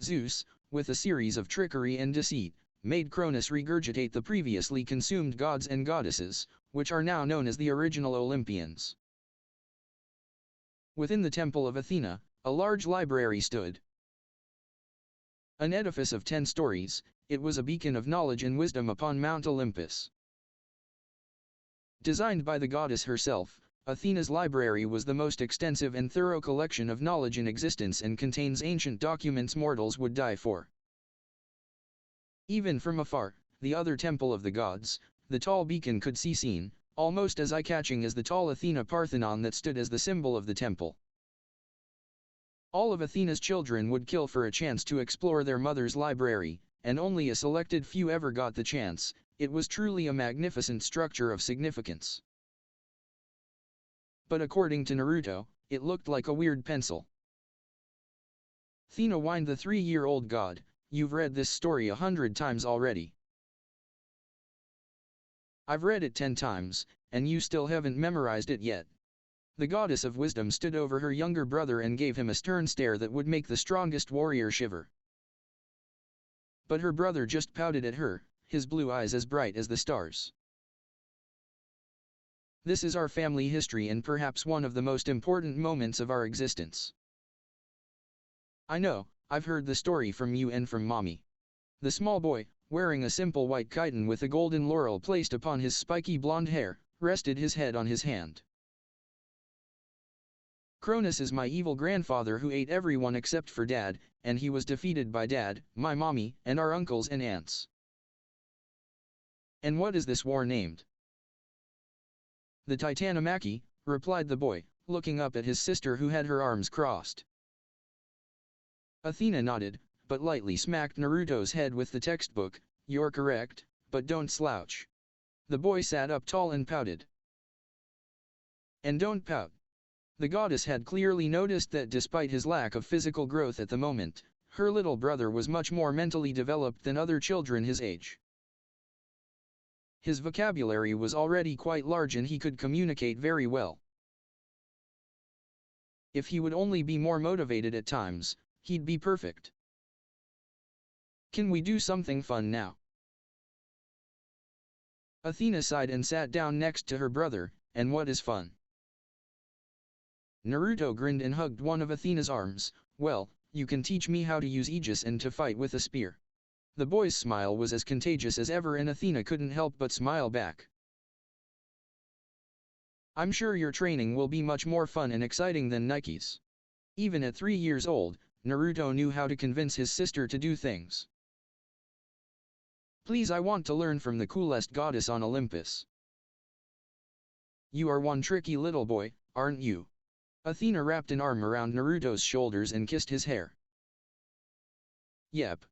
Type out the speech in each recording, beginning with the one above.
Zeus, with a series of trickery and deceit, made Cronus regurgitate the previously consumed gods and goddesses, which are now known as the original Olympians. Within the temple of Athena, a large library stood. An edifice of 10 stories, it was a beacon of knowledge and wisdom upon Mount Olympus. Designed by the goddess herself, Athena's library was the most extensive and thorough collection of knowledge in existence and contains ancient documents mortals would die for. Even from afar, the other temple of the gods, the tall beacon could be seen, almost as eye-catching as the tall Athena Parthenon that stood as the symbol of the temple. All of Athena's children would kill for a chance to explore their mother's library, and only a selected few ever got the chance. It was truly a magnificent structure of significance. But according to Naruto, it looked like a weird pencil. Athena whined the 3-year-old god, "You've read this story 100 times already." "I've read it 10 times, and you still haven't memorized it yet." The goddess of wisdom stood over her younger brother and gave him a stern stare that would make the strongest warrior shiver. But her brother just pouted at her, his blue eyes as bright as the stars. "This is our family history and perhaps one of the most important moments of our existence." "I know, I've heard the story from you and from Mommy." The small boy, wearing a simple white chiton with a golden laurel placed upon his spiky blonde hair, rested his head on his hand. "Cronus is my evil grandfather who ate everyone except for Dad, and he was defeated by Dad, my mommy, and our uncles and aunts." "And what is this war named?" "The Titanomachy," replied the boy, looking up at his sister who had her arms crossed. Athena nodded, but lightly smacked Naruto's head with the textbook. "You're correct, but don't slouch." The boy sat up tall and pouted. "And don't pout." The goddess had clearly noticed that despite his lack of physical growth at the moment, her little brother was much more mentally developed than other children his age. His vocabulary was already quite large and he could communicate very well. If he would only be more motivated at times, he'd be perfect. "Can we do something fun now?" Athena sighed and sat down next to her brother. "And what is fun?" Naruto grinned and hugged one of Athena's arms. "Well, you can teach me how to use Aegis and to fight with a spear." The boy's smile was as contagious as ever and Athena couldn't help but smile back. "I'm sure your training will be much more fun and exciting than Nike's." Even at 3 years old, Naruto knew how to convince his sister to do things. "Please, I want to learn from the coolest goddess on Olympus." "You are one tricky little boy, aren't you?" Athena wrapped an arm around Naruto's shoulders and kissed his hair. "Yep.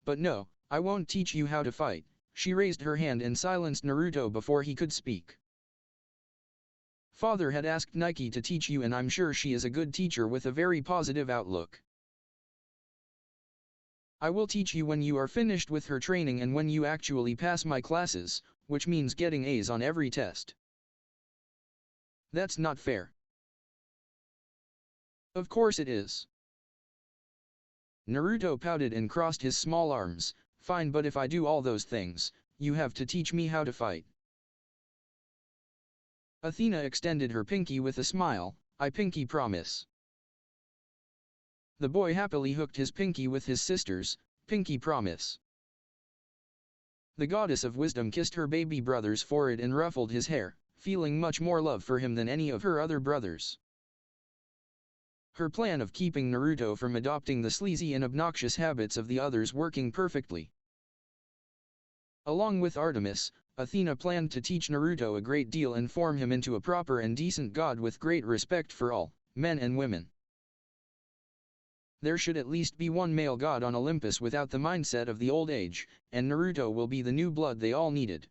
But no, I won't teach you how to fight." She raised her hand and silenced Naruto before he could speak. "Father had asked Nike to teach you and I'm sure she is a good teacher with a very positive outlook." "I will teach you when you are finished with her training and when you actually pass my classes, which means getting A's on every test." "That's not fair." "Of course it is." Naruto pouted and crossed his small arms. "Fine, but if I do all those things, you have to teach me how to fight." Athena extended her pinky with a smile. "I pinky promise." The boy happily hooked his pinky with his sister's. "Pinky promise." The goddess of wisdom kissed her baby brother's forehead and ruffled his hair, feeling much more love for him than any of her other brothers. Her plan of keeping Naruto from adopting the sleazy and obnoxious habits of the others working perfectly. Along with Artemis, Athena planned to teach Naruto a great deal and form him into a proper and decent god with great respect for all, men and women. There should at least be one male god on Olympus without the mindset of the old age, and Naruto will be the new blood they all needed.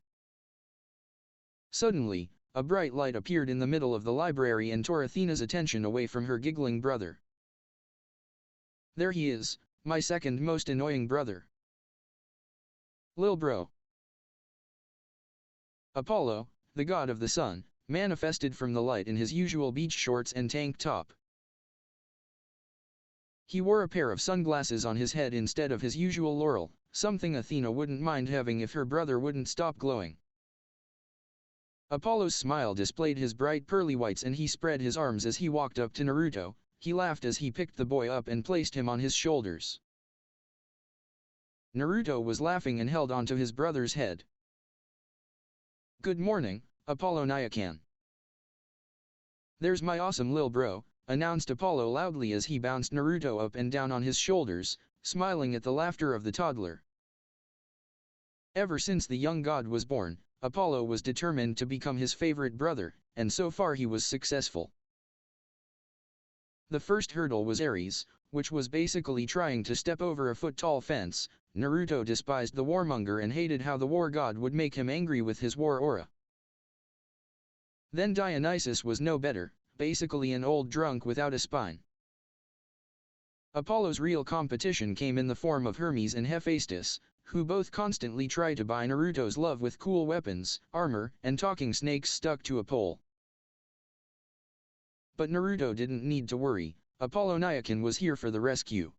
Suddenly, a bright light appeared in the middle of the library and tore Athena's attention away from her giggling brother. "There he is, my second most annoying brother. Lil bro." Apollo, the god of the sun, manifested from the light in his usual beach shorts and tank top. He wore a pair of sunglasses on his head instead of his usual laurel, something Athena wouldn't mind having if her brother wouldn't stop glowing. Apollo's smile displayed his bright pearly whites and he spread his arms as he walked up to Naruto. He laughed as he picked the boy up and placed him on his shoulders. Naruto was laughing and held onto his brother's head. "Good morning, Apollo Nyakan." "There's my awesome lil bro," announced Apollo loudly as he bounced Naruto up and down on his shoulders, smiling at the laughter of the toddler. Ever since the young god was born, Apollo was determined to become his favorite brother, and so far he was successful. The first hurdle was Ares, which was basically trying to step over a foot-tall fence. Naruto despised the warmonger and hated how the war god would make him angry with his war aura. Then Dionysus was no better, basically an old drunk without a spine. Apollo's real competition came in the form of Hermes and Hephaestus, who both constantly tried to buy Naruto's love with cool weapons, armor, and talking snakes stuck to a pole. But Naruto didn't need to worry. Apollo Nyakan was here for the rescue.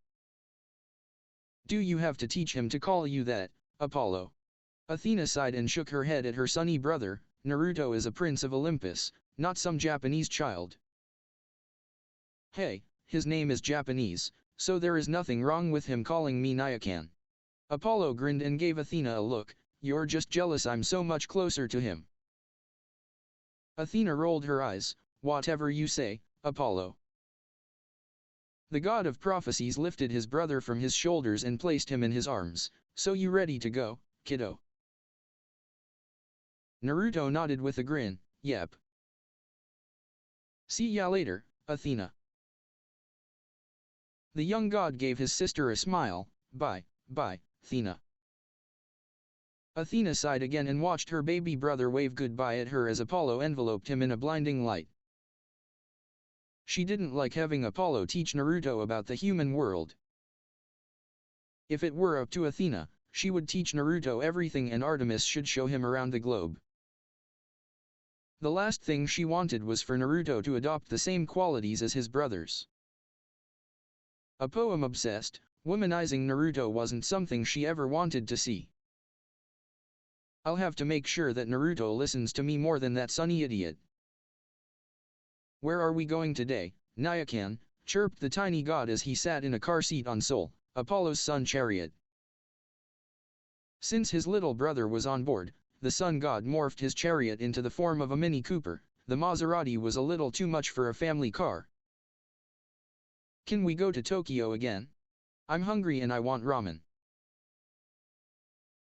"Do you have to teach him to call you that, Apollo?" Athena sighed and shook her head at her sunny brother. "Naruto is a prince of Olympus, not some Japanese child." "Hey, his name is Japanese, so there is nothing wrong with him calling me Nyakan." Apollo grinned and gave Athena a look. "You're just jealous I'm so much closer to him." Athena rolled her eyes. "Whatever you say, Apollo." The god of prophecies lifted his brother from his shoulders and placed him in his arms. "So you ready to go, kiddo?" Naruto nodded with a grin. "Yep." "See ya later, Athena." The young god gave his sister a smile. Bye, Athena." Athena sighed again and watched her baby brother wave goodbye at her as Apollo enveloped him in a blinding light. She didn't like having Apollo teach Naruto about the human world. If it were up to Athena, she would teach Naruto everything and Artemis should show him around the globe. The last thing she wanted was for Naruto to adopt the same qualities as his brothers. A poem-obsessed, womanizing Naruto wasn't something she ever wanted to see. "I'll have to make sure that Naruto listens to me more than that sunny idiot." "Where are we going today, Nyakan?" chirped the tiny god as he sat in a car seat on Sol, Apollo's sun chariot. Since his little brother was on board, the sun god morphed his chariot into the form of a Mini Cooper. The Maserati was a little too much for a family car. "Can we go to Tokyo again? I'm hungry and I want ramen."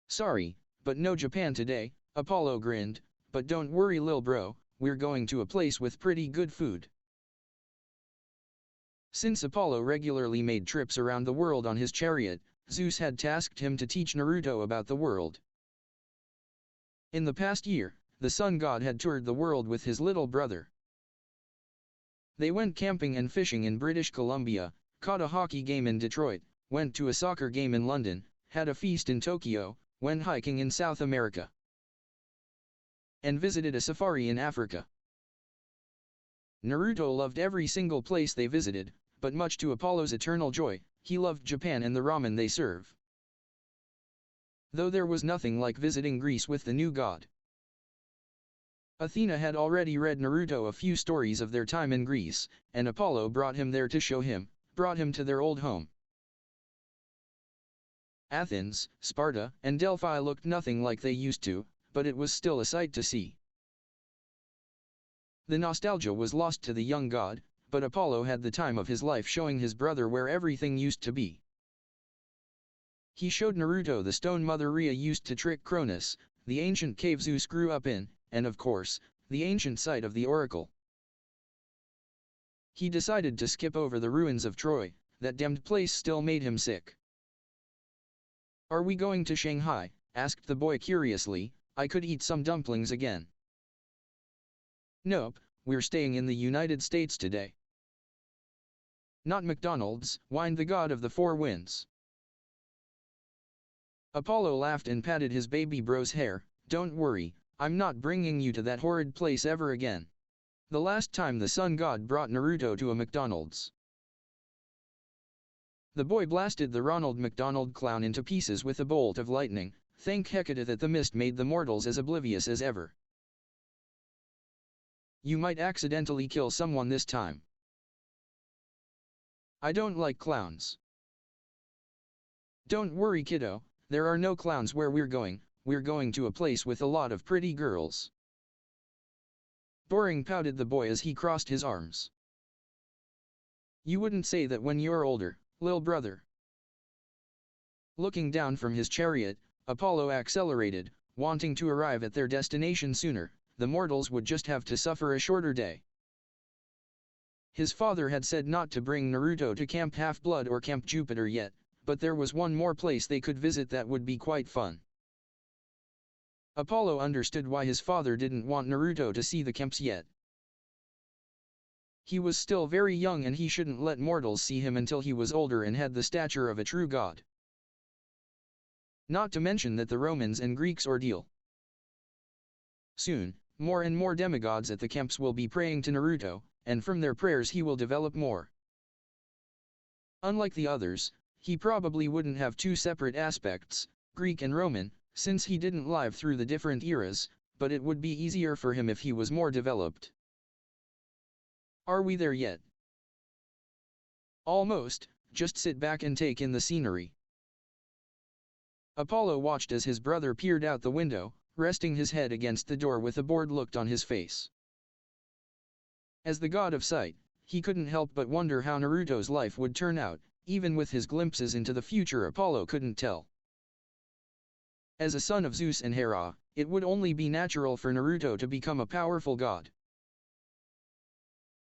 "Sorry, but no Japan today," Apollo grinned, "but don't worry lil bro, we're going to a place with pretty good food." Since Apollo regularly made trips around the world on his chariot, Zeus had tasked him to teach Naruto about the world. In the past year, the sun god had toured the world with his little brother. They went camping and fishing in British Columbia, caught a hockey game in Detroit, went to a soccer game in London, had a feast in Tokyo, went hiking in South America, and visited a safari in Africa. Naruto loved every single place they visited, but much to Apollo's eternal joy, he loved Japan and the ramen they serve. Though there was nothing like visiting Greece with the new god. Athena had already read Naruto a few stories of their time in Greece, and Apollo brought him there to show him, brought him to their old home. Athens, Sparta, and Delphi looked nothing like they used to, but it was still a sight to see. The nostalgia was lost to the young god, but Apollo had the time of his life showing his brother where everything used to be. He showed Naruto the stone Mother Rhea used to trick Cronus, the ancient cave Zeus grew up in, and of course, the ancient site of the oracle. He decided to skip over the ruins of Troy. That damned place still made him sick. "Are we going to Shanghai?" asked the boy curiously. "I could eat some dumplings again." "Nope, we're staying in the United States today." "Not McDonald's," whined the god of the four winds. Apollo laughed and patted his baby bro's hair. "Don't worry, I'm not bringing you to that horrid place ever again." The last time the sun god brought Naruto to a McDonald's. The boy blasted the Ronald McDonald clown into pieces with a bolt of lightning. Thank Hecate that the mist made the mortals as oblivious as ever. You might accidentally kill someone this time. I don't like clowns. Don't worry, kiddo, there are no clowns where we're going to a place with a lot of pretty girls. Boring, pouted the boy as he crossed his arms. You wouldn't say that when you're older, lil' brother. Looking down from his chariot, Apollo accelerated, wanting to arrive at their destination sooner. The mortals would just have to suffer a shorter day. His father had said not to bring Naruto to Camp Half-Blood or Camp Jupiter yet, but there was one more place they could visit that would be quite fun. Apollo understood why his father didn't want Naruto to see the camps yet. He was still very young and he shouldn't let mortals see him until he was older and had the stature of a true god. Not to mention that the Romans and Greeks ordeal. Soon, more and more demigods at the camps will be praying to Naruto, and from their prayers he will develop more. Unlike the others, he probably wouldn't have two separate aspects, Greek and Roman, since he didn't live through the different eras, but it would be easier for him if he was more developed. Are we there yet? Almost, just sit back and take in the scenery. Apollo watched as his brother peered out the window, resting his head against the door with a bored look on his face. As the god of sight, he couldn't help but wonder how Naruto's life would turn out. Even with his glimpses into the future, Apollo couldn't tell. As a son of Zeus and Hera, it would only be natural for Naruto to become a powerful god.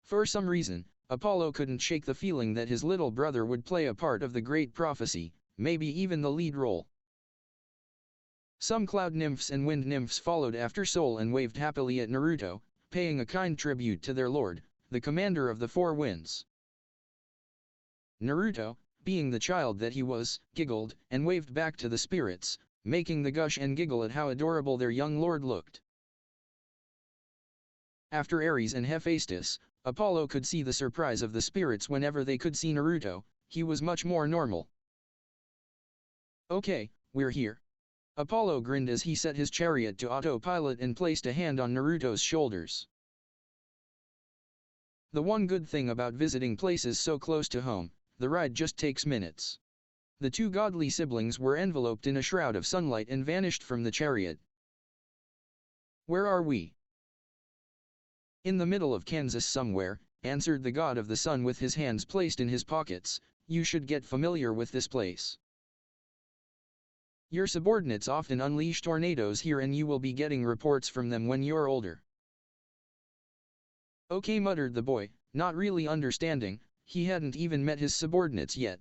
For some reason, Apollo couldn't shake the feeling that his little brother would play a part of the great prophecy, maybe even the lead role. Some cloud nymphs and wind nymphs followed after Soul and waved happily at Naruto, paying a kind tribute to their lord, the commander of the four winds. Naruto, being the child that he was, giggled and waved back to the spirits, making them gush and giggle at how adorable their young lord looked. After Ares and Hephaestus, Apollo could see the surprise of the spirits whenever they could see Naruto. He was much more normal. Okay, we're here. Apollo grinned as he set his chariot to autopilot and placed a hand on Naruto's shoulders. The one good thing about visiting places so close to home, the ride just takes minutes. The two godly siblings were enveloped in a shroud of sunlight and vanished from the chariot. Where are we? In the middle of Kansas somewhere, answered the god of the sun with his hands placed in his pockets. You should get familiar with this place. Your subordinates often unleash tornadoes here and you will be getting reports from them when you're older. Okay, muttered the boy, not really understanding. He hadn't even met his subordinates yet.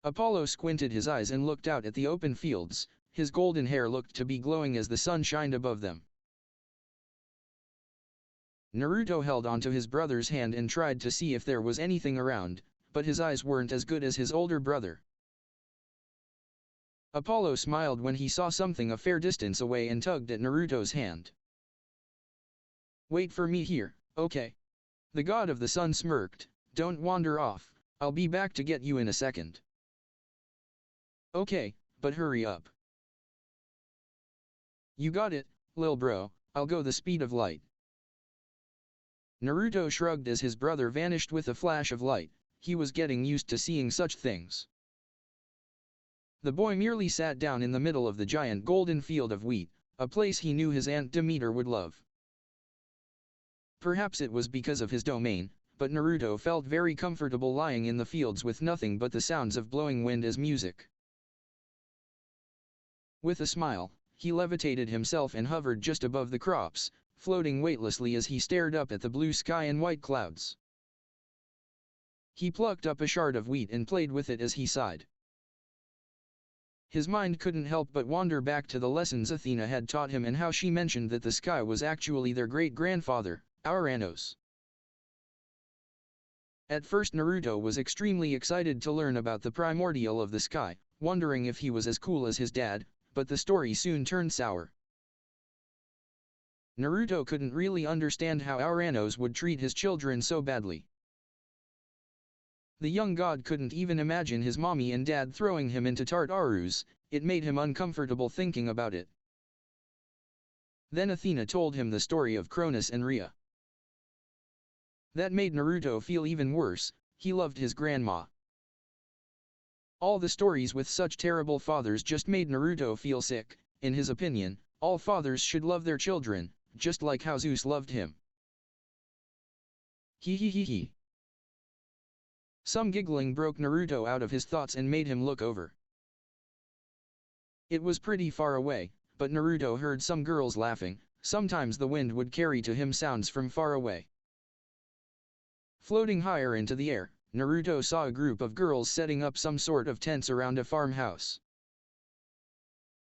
Apollo squinted his eyes and looked out at the open fields. His golden hair looked to be glowing as the sun shined above them. Naruto held onto his brother's hand and tried to see if there was anything around, but his eyes weren't as good as his older brother. Apollo smiled when he saw something a fair distance away and tugged at Naruto's hand. Wait for me here, okay? The god of the sun smirked. Don't wander off, I'll be back to get you in a second. Okay, but hurry up. You got it, lil' bro, I'll go the speed of light. Naruto shrugged as his brother vanished with a flash of light. He was getting used to seeing such things. The boy merely sat down in the middle of the giant golden field of wheat, a place he knew his Aunt Demeter would love. Perhaps it was because of his domain, but Naruto felt very comfortable lying in the fields with nothing but the sounds of blowing wind as music. With a smile, he levitated himself and hovered just above the crops, floating weightlessly as he stared up at the blue sky and white clouds. He plucked up a shard of wheat and played with it as he sighed. His mind couldn't help but wander back to the lessons Athena had taught him and how she mentioned that the sky was actually their great-grandfather, Uranos. At first Naruto was extremely excited to learn about the primordial of the sky, wondering if he was as cool as his dad, but the story soon turned sour. Naruto couldn't really understand how Uranos would treat his children so badly. The young god couldn't even imagine his mommy and dad throwing him into Tartarus. It made him uncomfortable thinking about it. Then Athena told him the story of Cronus and Rhea. That made Naruto feel even worse. He loved his grandma. All the stories with such terrible fathers just made Naruto feel sick. In his opinion, all fathers should love their children, just like how Zeus loved him. He. Some giggling broke Naruto out of his thoughts and made him look over. It was pretty far away, but Naruto heard some girls laughing. Sometimes the wind would carry to him sounds from far away. Floating higher into the air, Naruto saw a group of girls setting up some sort of tents around a farmhouse.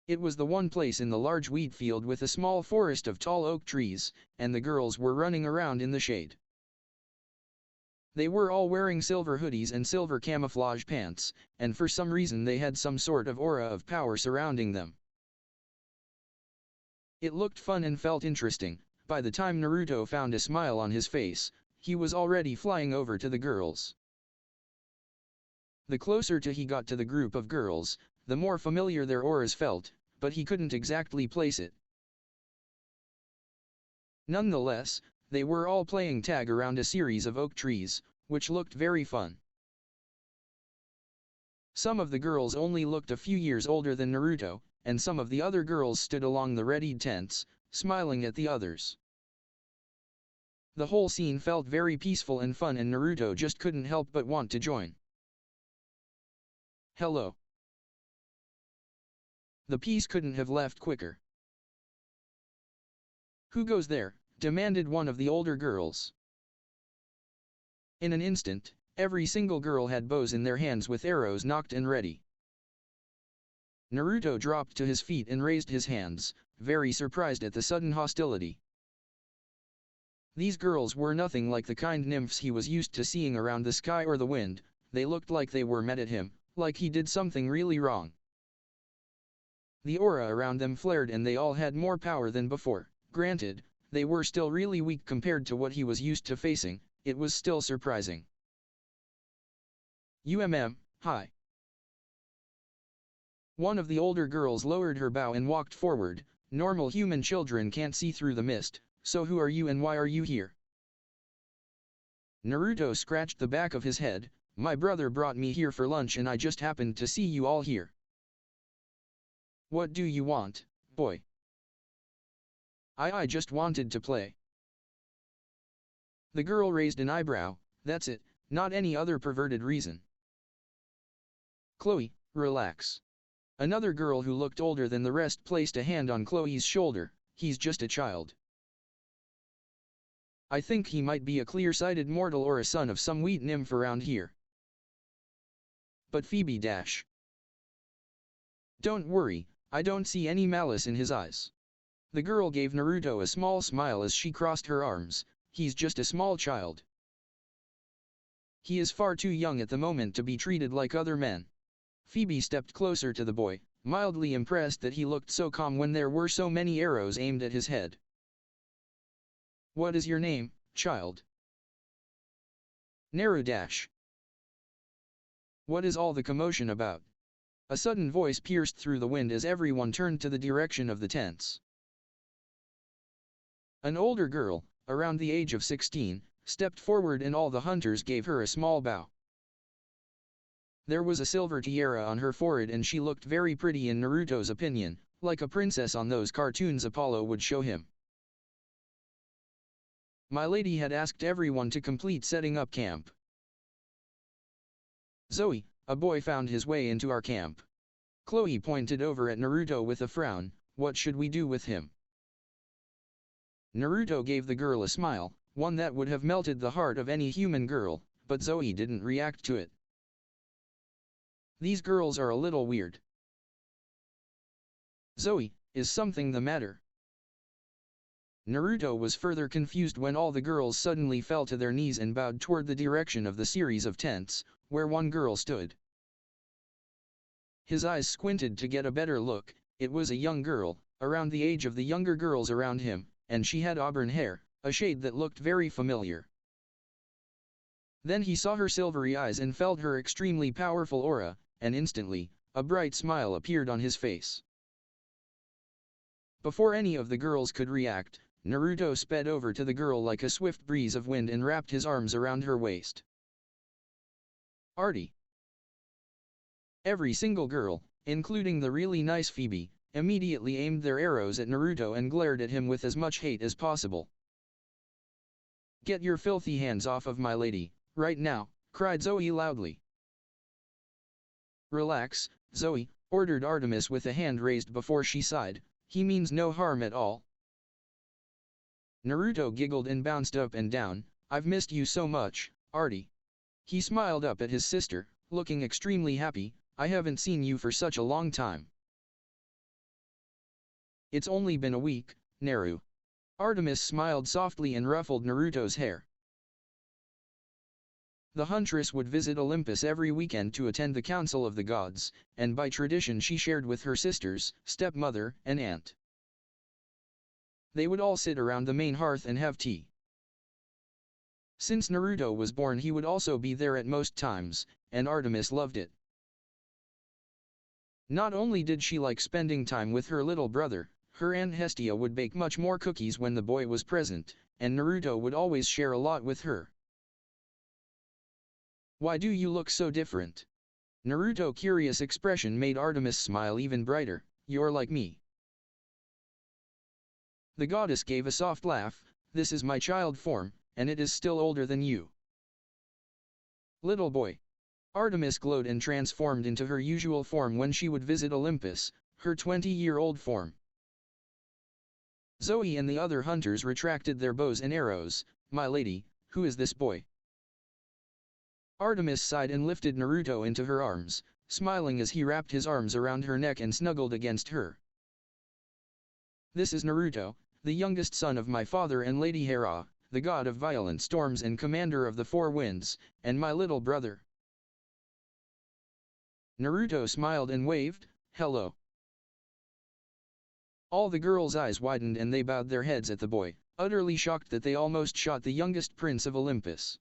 It was the one place in the large wheat field with a small forest of tall oak trees, and the girls were running around in the shade. They were all wearing silver hoodies and silver camouflage pants, and for some reason they had some sort of aura of power surrounding them. It looked fun and felt interesting. By the time Naruto found a smile on his face, he was already flying over to the girls. The closer he got to the group of girls, the more familiar their auras felt, but he couldn't exactly place it. Nonetheless, they were all playing tag around a series of oak trees, which looked very fun. Some of the girls only looked a few years older than Naruto, and some of the other girls stood along the readied tents, smiling at the others. The whole scene felt very peaceful and fun, and Naruto just couldn't help but want to join. Hello. The peace couldn't have left quicker. Who goes there? Demanded one of the older girls. In an instant, every single girl had bows in their hands with arrows nocked and ready. Naruto dropped to his feet and raised his hands, very surprised at the sudden hostility. These girls were nothing like the kind nymphs he was used to seeing around the sky or the wind. They looked like they were mad at him, like he did something really wrong. The aura around them flared and they all had more power than before. Granted, they were still really weak compared to what he was used to facing. It was still surprising. Hi. One of the older girls lowered her bow and walked forward. Normal human children can't see through the mist, so who are you and why are you here? Naruto scratched the back of his head. My brother brought me here for lunch and I just happened to see you all here. What do you want, boy? I just wanted to play. The girl raised an eyebrow. That's it, not any other perverted reason. Chloe, relax. Another girl who looked older than the rest placed a hand on Chloe's shoulder. He's just a child. I think he might be a clear-sighted mortal or a son of some wheat nymph around here. But Phoebe dash. Don't worry, I don't see any malice in his eyes. The girl gave Naruto a small smile as she crossed her arms. He's just a small child. He is far too young at the moment to be treated like other men. Phoebe stepped closer to the boy, mildly impressed that he looked so calm when there were so many arrows aimed at his head. What is your name, child? Naruto. What is all the commotion about? A sudden voice pierced through the wind as everyone turned to the direction of the tents. An older girl, around the age of 16, stepped forward and all the hunters gave her a small bow. There was a silver tiara on her forehead and she looked very pretty in Naruto's opinion, like a princess on those cartoons Apollo would show him. My lady had asked everyone to complete setting up camp. Zoe, a boy found his way into our camp. Chloe pointed over at Naruto with a frown. What should we do with him? Naruto gave the girl a smile, one that would have melted the heart of any human girl, but Zoe didn't react to it. These girls are a little weird. Zoe, is something the matter? Naruto was further confused when all the girls suddenly fell to their knees and bowed toward the direction of the series of tents, where one girl stood. His eyes squinted to get a better look. It was a young girl, around the age of the younger girls around him, and she had auburn hair, a shade that looked very familiar. Then he saw her silvery eyes and felt her extremely powerful aura, and instantly, a bright smile appeared on his face. Before any of the girls could react, Naruto sped over to the girl like a swift breeze of wind and wrapped his arms around her waist. Artie. Every single girl, including the really nice Phoebe, immediately aimed their arrows at Naruto and glared at him with as much hate as possible. "Get your filthy hands off of my lady, right now," cried Zoe loudly. "Relax, Zoe," ordered Artemis with a hand raised before she sighed, "he means no harm at all." Naruto giggled and bounced up and down. "I've missed you so much, Artie." He smiled up at his sister, looking extremely happy. "I haven't seen you for such a long time." "It's only been a week, Naru." Artemis smiled softly and ruffled Naruto's hair. The huntress would visit Olympus every weekend to attend the Council of the Gods, and by tradition she shared with her sisters, stepmother, and aunt. They would all sit around the main hearth and have tea. Since Naruto was born he would also be there at most times, and Artemis loved it. Not only did she like spending time with her little brother, her Aunt Hestia would bake much more cookies when the boy was present, and Naruto would always share a lot with her. "Why do you look so different?" Naruto's curious expression made Artemis smile even brighter. "You're like me." The goddess gave a soft laugh. "This is my child form, and it is still older than you." "Little boy." Artemis glowed and transformed into her usual form when she would visit Olympus, her 20-year-old form. Zoe and the other hunters retracted their bows and arrows. "My lady, who is this boy?" Artemis sighed and lifted Naruto into her arms, smiling as he wrapped his arms around her neck and snuggled against her. "This is Naruto, the youngest son of my father and Lady Hera, the god of violent storms and commander of the four winds, and my little brother." Naruto smiled and waved, "Hello." All the girls' eyes widened and they bowed their heads at the boy, utterly shocked that they almost shot the youngest prince of Olympus.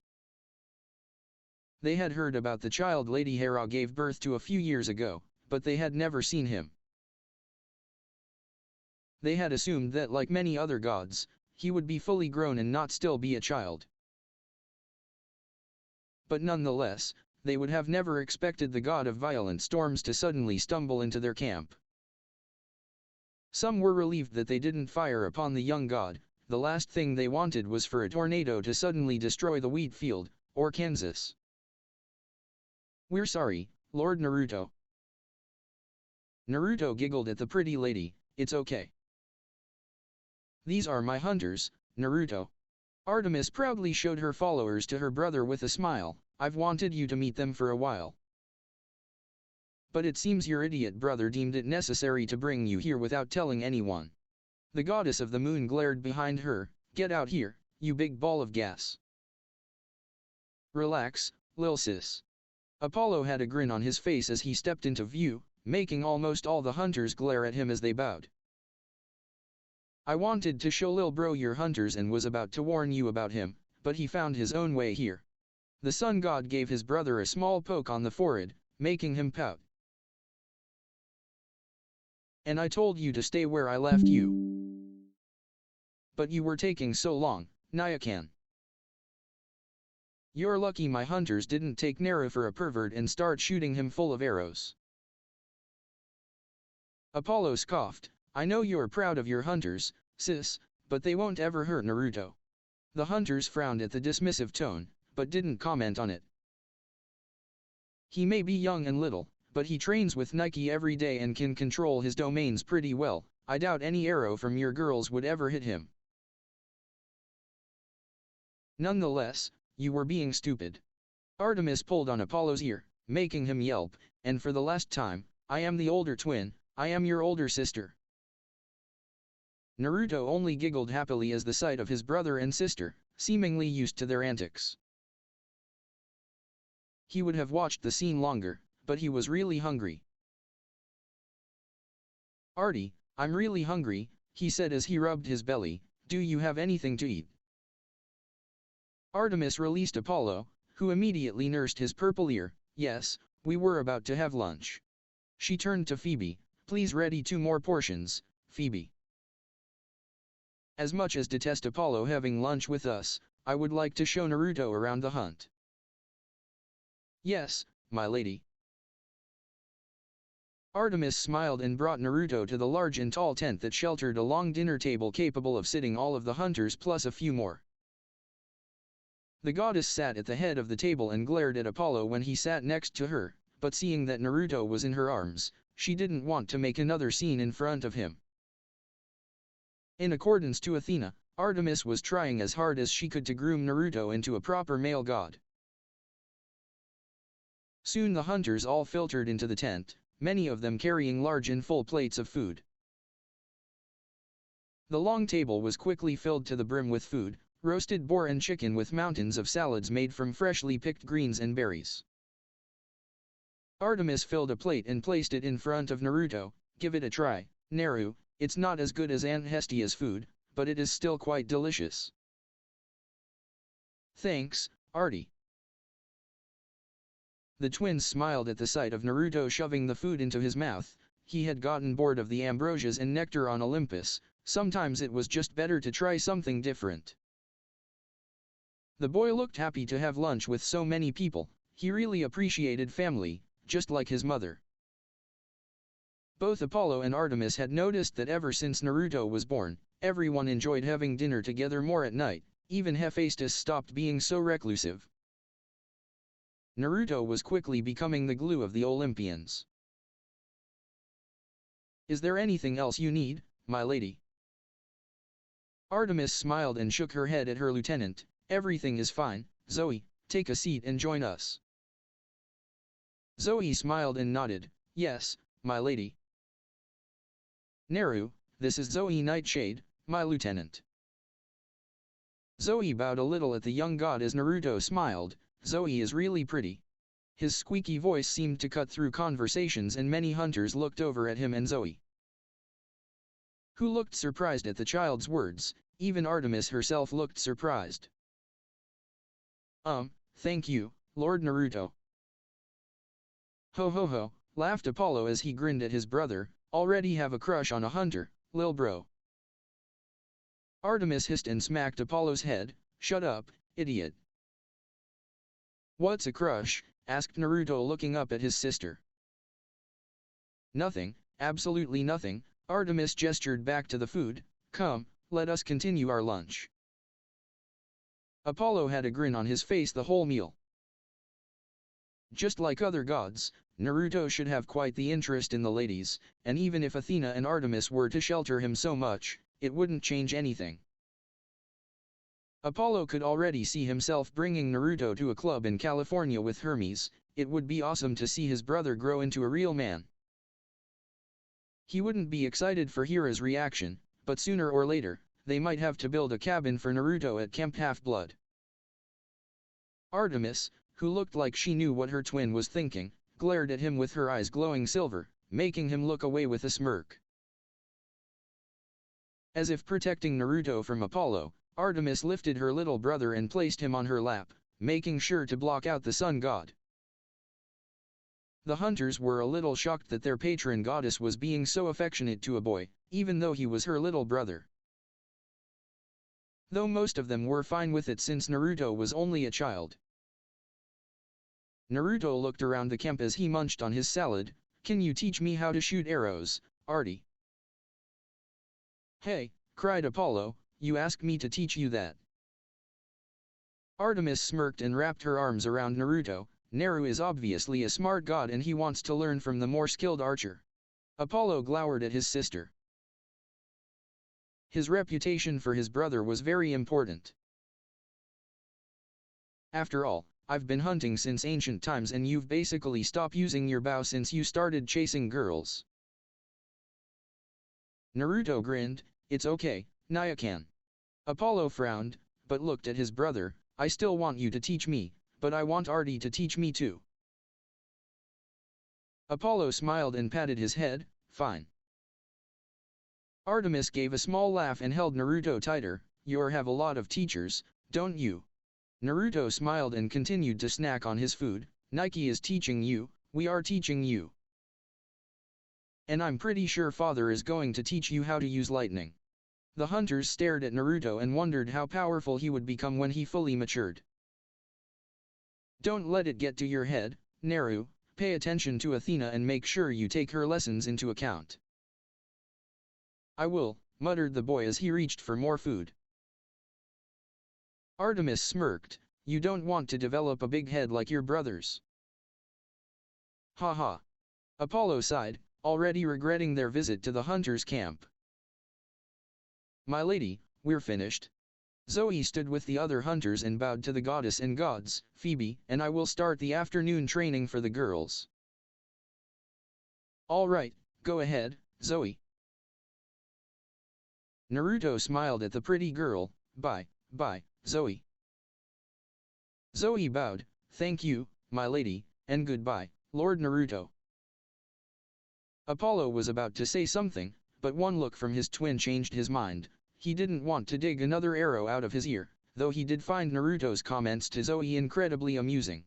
They had heard about the child Lady Hera gave birth to a few years ago, but they had never seen him. They had assumed that like many other gods, he would be fully grown and not still be a child. But nonetheless, they would have never expected the god of violent storms to suddenly stumble into their camp. Some were relieved that they didn't fire upon the young god. The last thing they wanted was for a tornado to suddenly destroy the wheat field, or Kansas. "We're sorry, Lord Naruto." Naruto giggled at the pretty lady. "It's okay. These are my hunters, Naruto." Artemis proudly showed her followers to her brother with a smile. "I've wanted you to meet them for a while. But it seems your idiot brother deemed it necessary to bring you here without telling anyone." The goddess of the moon glared behind her. "Get out here, you big ball of gas." "Relax, lil sis." Apollo had a grin on his face as he stepped into view, making almost all the hunters glare at him as they bowed. "I wanted to show lil bro your hunters and was about to warn you about him, but he found his own way here." The sun god gave his brother a small poke on the forehead, making him pout. "And I told you to stay where I left you. But you were taking so long, Nyakan. You're lucky my hunters didn't take Naru for a pervert and start shooting him full of arrows." Apollo scoffed. "I know you're proud of your hunters, sis, but they won't ever hurt Naruto." The hunters frowned at the dismissive tone, but didn't comment on it. "He may be young and little, but he trains with Nike every day and can control his domains pretty well. I doubt any arrow from your girls would ever hit him." "Nonetheless, you were being stupid." Artemis pulled on Apollo's ear, making him yelp, "And for the last time, I am the older twin, I am your older sister." Naruto only giggled happily as the sight of his brother and sister, seemingly used to their antics. He would have watched the scene longer, but he was really hungry. "Artie, I'm really hungry," he said as he rubbed his belly. "Do you have anything to eat?" Artemis released Apollo, who immediately nursed his purple ear. Yes, we were about to have lunch. She turned to Phoebe. Please ready 2 more portions, Phoebe. As much as detest Apollo having lunch with us, I would like to show Naruto around the hunt. Yes, my lady. Artemis smiled and brought Naruto to the large and tall tent that sheltered a long dinner table capable of sitting all of the hunters plus a few more. The goddess sat at the head of the table and glared at Apollo when he sat next to her, but seeing that Naruto was in her arms, she didn't want to make another scene in front of him. In accordance to Athena, Artemis was trying as hard as she could to groom Naruto into a proper male god. Soon the hunters all filtered into the tent, many of them carrying large and full plates of food. The long table was quickly filled to the brim with food, roasted boar and chicken with mountains of salads made from freshly picked greens and berries. Artemis filled a plate and placed it in front of Naruto. Give it a try, Naru, it's not as good as Aunt Hestia's food, but it is still quite delicious. Thanks, Artie. The twins smiled at the sight of Naruto shoving the food into his mouth. He had gotten bored of the ambrosias and nectar on Olympus. Sometimes it was just better to try something different. The boy looked happy to have lunch with so many people. He really appreciated family, just like his mother. Both Apollo and Artemis had noticed that ever since Naruto was born, everyone enjoyed having dinner together more at night. Even Hephaestus stopped being so reclusive. Naruto was quickly becoming the glue of the Olympians. Is there anything else you need, my lady? Artemis smiled and shook her head at her lieutenant. Everything is fine, Zoe, take a seat and join us. Zoe smiled and nodded. Yes, my lady. Naru, this is Zoe Nightshade, my lieutenant. Zoe bowed a little at the young god as Naruto smiled. Zoe is really pretty. His squeaky voice seemed to cut through conversations and many hunters looked over at him and Zoe, who looked surprised at the child's words. Even Artemis herself looked surprised. Thank you, Lord Naruto. Ho ho ho, laughed Apollo as he grinned at his brother. Already have a crush on a hunter, lil bro. Artemis hissed and smacked Apollo's head. Shut up, idiot. What's a crush? Asked Naruto looking up at his sister. Nothing, absolutely nothing. Artemis gestured back to the food. Come, let us continue our lunch. Apollo had a grin on his face the whole meal. Just like other gods, Naruto should have quite the interest in the ladies, and even if Athena and Artemis were to shelter him so much, it wouldn't change anything. Apollo could already see himself bringing Naruto to a club in California with Hermes. It would be awesome to see his brother grow into a real man. He wouldn't be excited for Hera's reaction, but sooner or later, they might have to build a cabin for Naruto at Camp Half-Blood. Artemis, who looked like she knew what her twin was thinking, glared at him with her eyes glowing silver, making him look away with a smirk. As if protecting Naruto from Apollo, Artemis lifted her little brother and placed him on her lap, making sure to block out the sun god. The hunters were a little shocked that their patron goddess was being so affectionate to a boy, even though he was her little brother. Though most of them were fine with it since Naruto was only a child. Naruto looked around the camp as he munched on his salad. Can you teach me how to shoot arrows, Artie? Hey, cried Apollo, you ask me to teach you that? Artemis smirked and wrapped her arms around Naruto. Naru is obviously a smart god and he wants to learn from the more skilled archer. Apollo glowered at his sister. His reputation for his brother was very important. After all, I've been hunting since ancient times and you've basically stopped using your bow since you started chasing girls. Naruto grinned. It's okay, Naya can. Apollo frowned, but looked at his brother. I still want you to teach me, but I want Artie to teach me too. Apollo smiled and patted his head. Fine. Artemis gave a small laugh and held Naruto tighter. You have a lot of teachers, don't you? Naruto smiled and continued to snack on his food. Nike is teaching you, we are teaching you. And I'm pretty sure father is going to teach you how to use lightning. The hunters stared at Naruto and wondered how powerful he would become when he fully matured. Don't let it get to your head, Naru, pay attention to Athena and make sure you take her lessons into account. I will, muttered the boy as he reached for more food. Artemis smirked, you don't want to develop a big head like your brothers. Ha ha. Apollo sighed, already regretting their visit to the hunters' camp. My lady, we're finished. Zoe stood with the other hunters and bowed to the goddess and gods, Phoebe, and I will start the afternoon training for the girls. All right, go ahead, Zoe. Naruto smiled at the pretty girl, bye, Zoe. Zoe bowed, thank you, my lady, and goodbye, Lord Naruto. Apollo was about to say something, but one look from his twin changed his mind. He didn't want to dig another arrow out of his ear, though he did find Naruto's comments to Zoe incredibly amusing.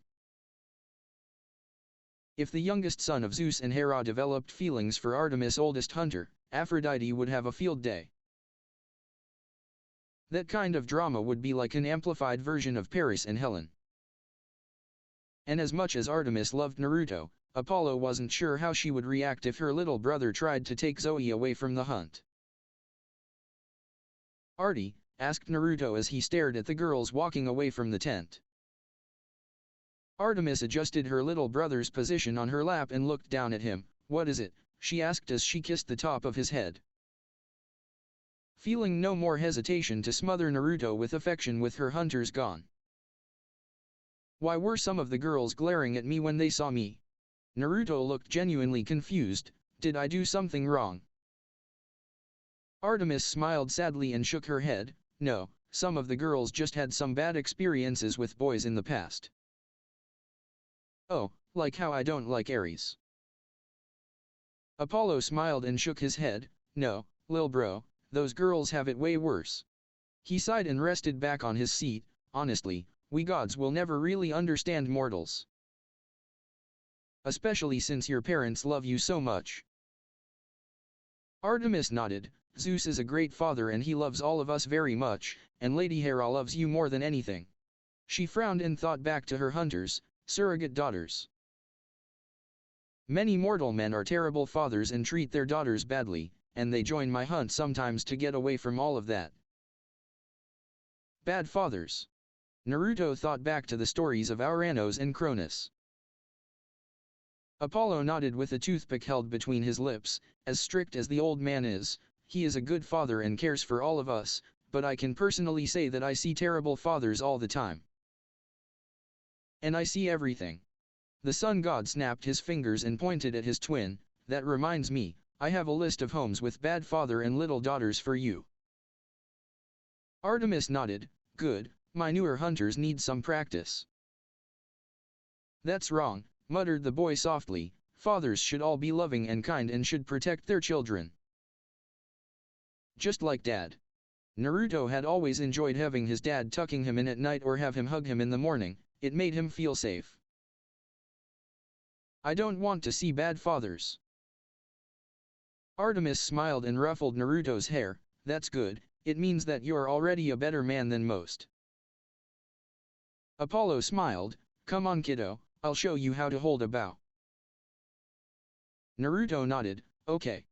If the youngest son of Zeus and Hera developed feelings for Artemis' oldest hunter, Aphrodite would have a field day. That kind of drama would be like an amplified version of Paris and Helen. And as much as Artemis loved Naruto, Apollo wasn't sure how she would react if her little brother tried to take Zoe away from the hunt. Artie, asked Naruto as he stared at the girls walking away from the tent. Artemis adjusted her little brother's position on her lap and looked down at him. What is it? She asked as she kissed the top of his head. Feeling no more hesitation to smother Naruto with affection with her hunters gone. Why were some of the girls glaring at me when they saw me? Naruto looked genuinely confused. Did I do something wrong? Artemis smiled sadly and shook her head. No, some of the girls just had some bad experiences with boys in the past. Oh, like how I don't like Ares. Apollo smiled and shook his head. No, lil bro, those girls have it way worse. He sighed and rested back on his seat. Honestly, we gods will never really understand mortals. Especially since your parents love you so much. Artemis nodded. Zeus is a great father and he loves all of us very much, and Lady Hera loves you more than anything. She frowned and thought back to her hunters, surrogate daughters. Many mortal men are terrible fathers and treat their daughters badly, and they join my hunt sometimes to get away from all of that. Bad fathers. Naruto thought back to the stories of Auranos and Cronus. Apollo nodded with a toothpick held between his lips. As strict as the old man is, he is a good father and cares for all of us, but I can personally say that I see terrible fathers all the time. And I see everything. The sun god snapped his fingers and pointed at his twin. That reminds me, I have a list of homes with bad father and little daughters for you. Artemis nodded. Good, my newer hunters need some practice. That's wrong, muttered the boy softly. Fathers should all be loving and kind and should protect their children. Just like Dad. Naruto had always enjoyed having his dad tucking him in at night or have him hug him in the morning. It made him feel safe. I don't want to see bad fathers. Artemis smiled and ruffled Naruto's hair. That's good, it means that you're already a better man than most. Apollo smiled. Come on kiddo, I'll show you how to hold a bow. Naruto nodded. Okay.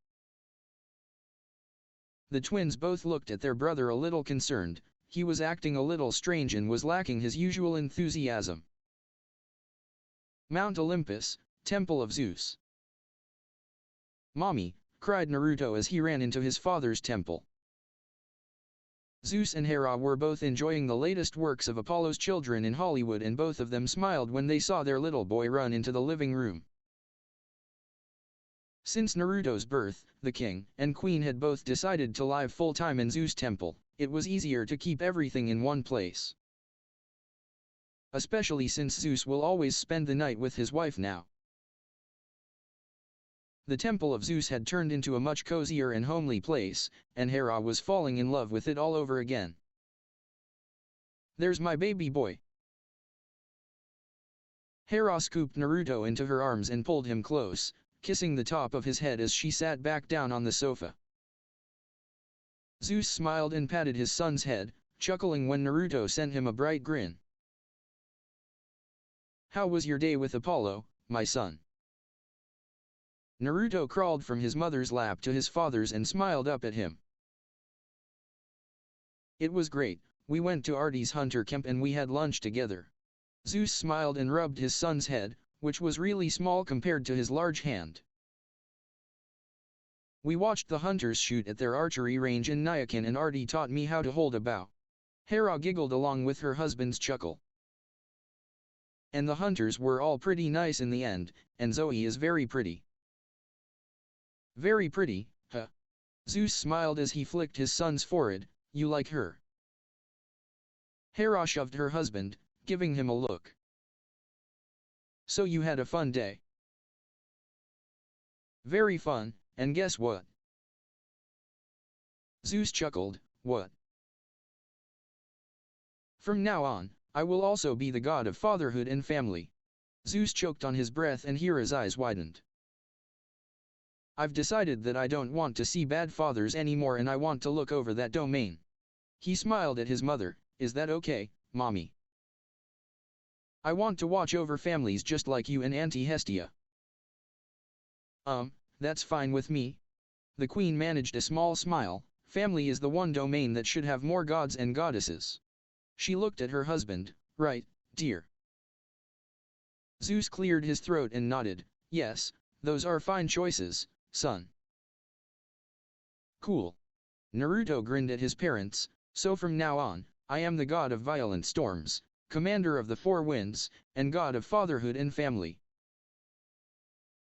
The twins both looked at their brother a little concerned. He was acting a little strange and was lacking his usual enthusiasm. Mount Olympus, Temple of Zeus. Mommy, cried Naruto as he ran into his father's temple. Zeus and Hera were both enjoying the latest works of Apollo's children in Hollywood and both of them smiled when they saw their little boy run into the living room. Since Naruto's birth, the king and queen had both decided to live full-time in Zeus' temple. It was easier to keep everything in one place. Especially since Zeus will always spend the night with his wife now. The temple of Zeus had turned into a much cozier and homely place, and Hera was falling in love with it all over again. There's my baby boy, Hera scooped Naruto into her arms and pulled him close, kissing the top of his head as she sat back down on the sofa. Zeus smiled and patted his son's head, chuckling when Naruto sent him a bright grin. "How was your day with Apollo, my son?" Naruto crawled from his mother's lap to his father's and smiled up at him. "It was great, we went to Artemis hunter camp and we had lunch together." Zeus smiled and rubbed his son's head, which was really small compared to his large hand. "We watched the hunters shoot at their archery range in Nyakan and Artie taught me how to hold a bow." Hera giggled along with her husband's chuckle. "And the hunters were all pretty nice in the end, and Zoe is very pretty." "Very pretty, huh?" Zeus smiled as he flicked his son's forehead. "You like her?" Hera shoved her husband, giving him a look. "So you had a fun day?" "Very fun, and guess what?" Zeus chuckled. "What?" "From now on, I will also be the god of fatherhood and family." Zeus choked on his breath and Hera's eyes widened. "I've decided that I don't want to see bad fathers anymore and I want to look over that domain." He smiled at his mother. "Is that okay, mommy? I want to watch over families just like you and Auntie Hestia." That's fine with me." The queen managed a small smile. "Family is the one domain that should have more gods and goddesses." She looked at her husband. "Right, dear." Zeus cleared his throat and nodded. "Yes, those are fine choices, son." "Cool." Naruto grinned at his parents. "So from now on, I am the god of violent storms, commander of the four winds, and god of fatherhood and family."